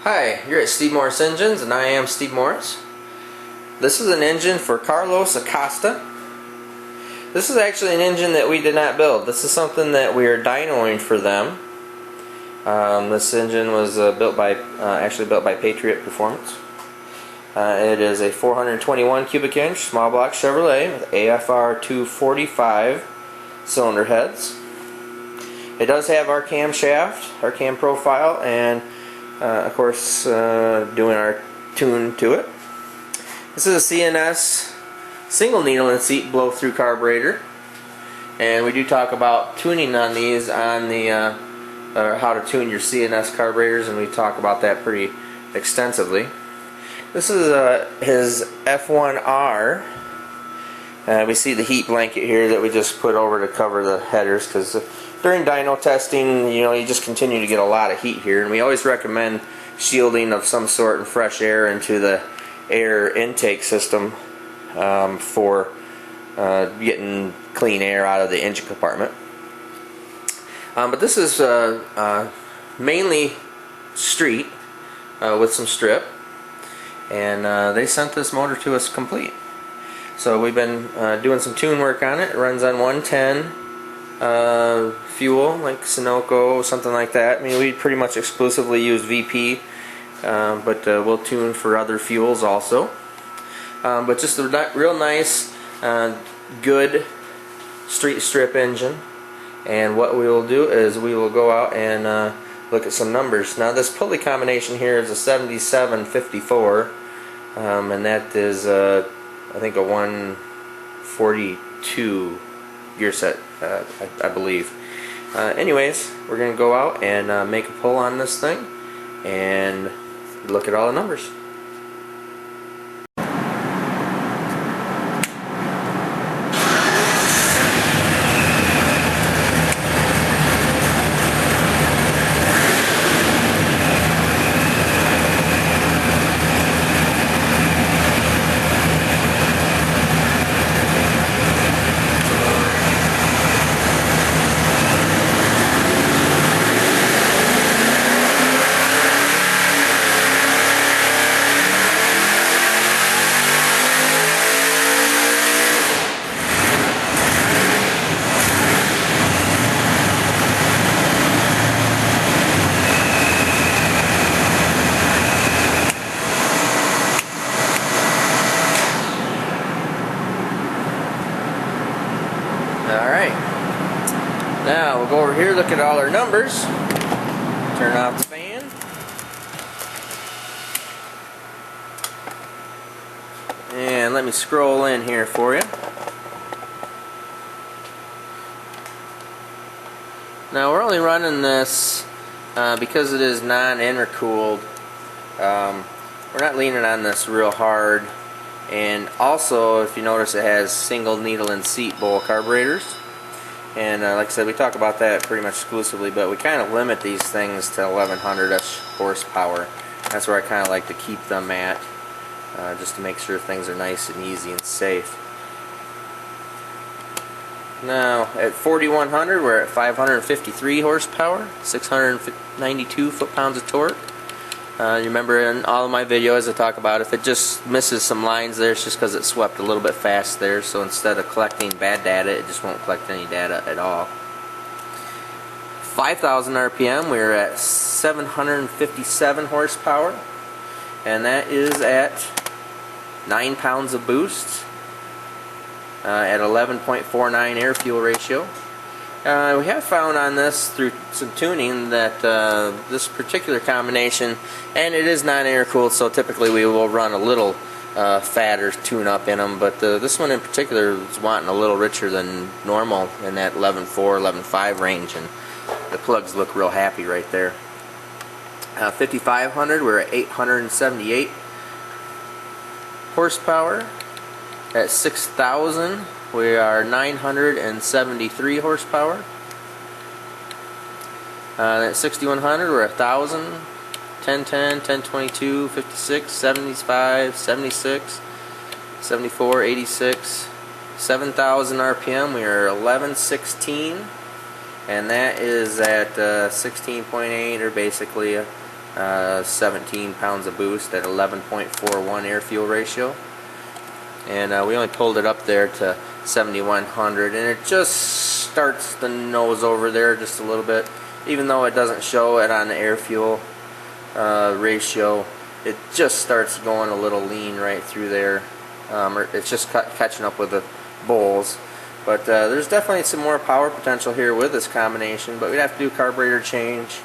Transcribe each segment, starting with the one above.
Hi, you're at Steve Morris Engines and I am Steve Morris. This is an engine for Carlos Acosta. This is actually an engine that we did not build. This is something that we are dynoing for them. This engine was actually built by Patriot Performance. It is a 421 cubic inch small block Chevrolet with AFR 245 cylinder heads. It does have our camshaft, our cam profile, and of course doing our tune to it. This is a CNS single needle and seat blow through carburetor, and we do talk about tuning on these on the how to tune your CNS carburetors, and we talk about that pretty extensively. This is his F1R. We see the heat blanket here that we just put over to cover the headers, because during dyno testing, you just continue to get a lot of heat here, and we always recommend shielding of some sort and fresh air into the air intake system for getting clean air out of the engine compartment. But this is mainly street with some strip, and they sent this motor to us complete. So we've been doing some tune work on it. It runs on 110 fuel, like Sunoco, something like that. I mean, we pretty much exclusively use VP, but we'll tune for other fuels also. But just a real nice, good street strip engine. And what we will do is we will go out and look at some numbers. Now, this pulley combination here is a 7754, and that is I think a 142 gear set, I believe. Anyways, we're going to go out and make a pull on this thing and look at all the numbers. Alright, now we'll go over here, look at all our numbers, turn off the fan, and let me scroll in here for you. Now we're only running this because it is non-intercooled. We're not leaning on this real hard. And also, if you notice, it has single needle and seat bowl carburetors, and like I said, we talk about that pretty much exclusively, but we kind of limit these things to 1100-ish horsepower. That's where I kind of like to keep them at, just to make sure things are nice and easy and safe. Now at 4100, we're at 553 horsepower, 692 foot-pounds of torque. You remember in all of my videos I talk about if it just misses some lines there, it's just because it swept a little bit fast there, so instead of collecting bad data, it just won't collect any data at all. 5,000 RPM, we're at 757 horsepower, and that is at 9 pounds of boost at 11.49 air-fuel ratio. We have found on this through some tuning that this particular combination, and it is non-air-cooled, so typically we will run a little fatter tune-up in them, but this one in particular is wanting a little richer than normal in that 11.4, 11.5 range, and the plugs look real happy right there. 5500, we're at 878 horsepower. At 6,000, we are 973 horsepower. At 6,100, we're 1,000, 1010, 1022, 56, 75, 76, 74, 86, 7,000 RPM, we are 1116, and that is at 16.8, or basically 17 pounds of boost at 11.41 air-fuel ratio. And we only pulled it up there to 7,100, and it just starts the nose over there just a little bit. Even though it doesn't show it on the air-fuel ratio, it just starts going a little lean right through there. It's just catching up with the bowls. But there's definitely some more power potential here with this combination, but we'd have to do carburetor change,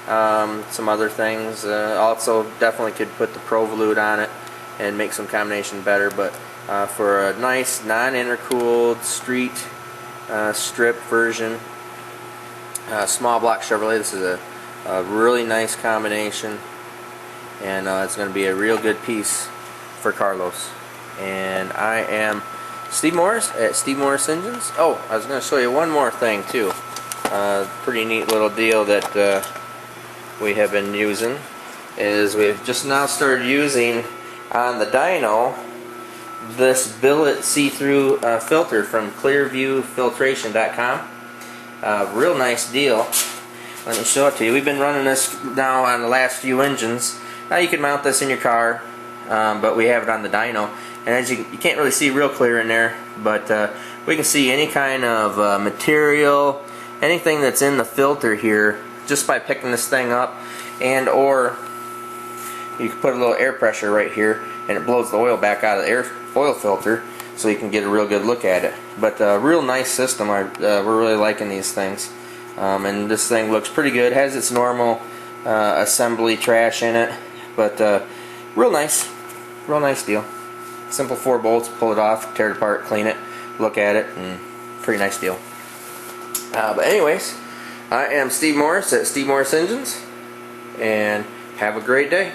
some other things. Also definitely could put the Provolute on it and make some combination better, but for a nice non-intercooled street strip version, small block Chevrolet, this is a really nice combination, and it's going to be a real good piece for Carlos. And I am Steve Morris at Steve Morris Engines. Oh, I was going to show you one more thing too. Pretty neat little deal that we have been using is we've just now started using on the dyno this billet see-through filter from ClearviewFiltration.com. Real nice deal. Let me show it to you. We've been running this now on the last few engines. Now you can mount this in your car, but we have it on the dyno. And as you can't really see real clear in there, but we can see any kind of material, anything that's in the filter here, just by picking this thing up. And or you can put a little air pressure right here, and it blows the oil back out of the oil filter, so you can get a real good look at it. But real nice system. We're really liking these things. And this thing looks pretty good. Has its normal assembly trash in it, but real nice deal. Simple 4 bolts, pull it off, tear it apart, clean it, look at it, and pretty nice deal. But anyways, I am Steve Morris at Steve Morris Engines, and have a great day.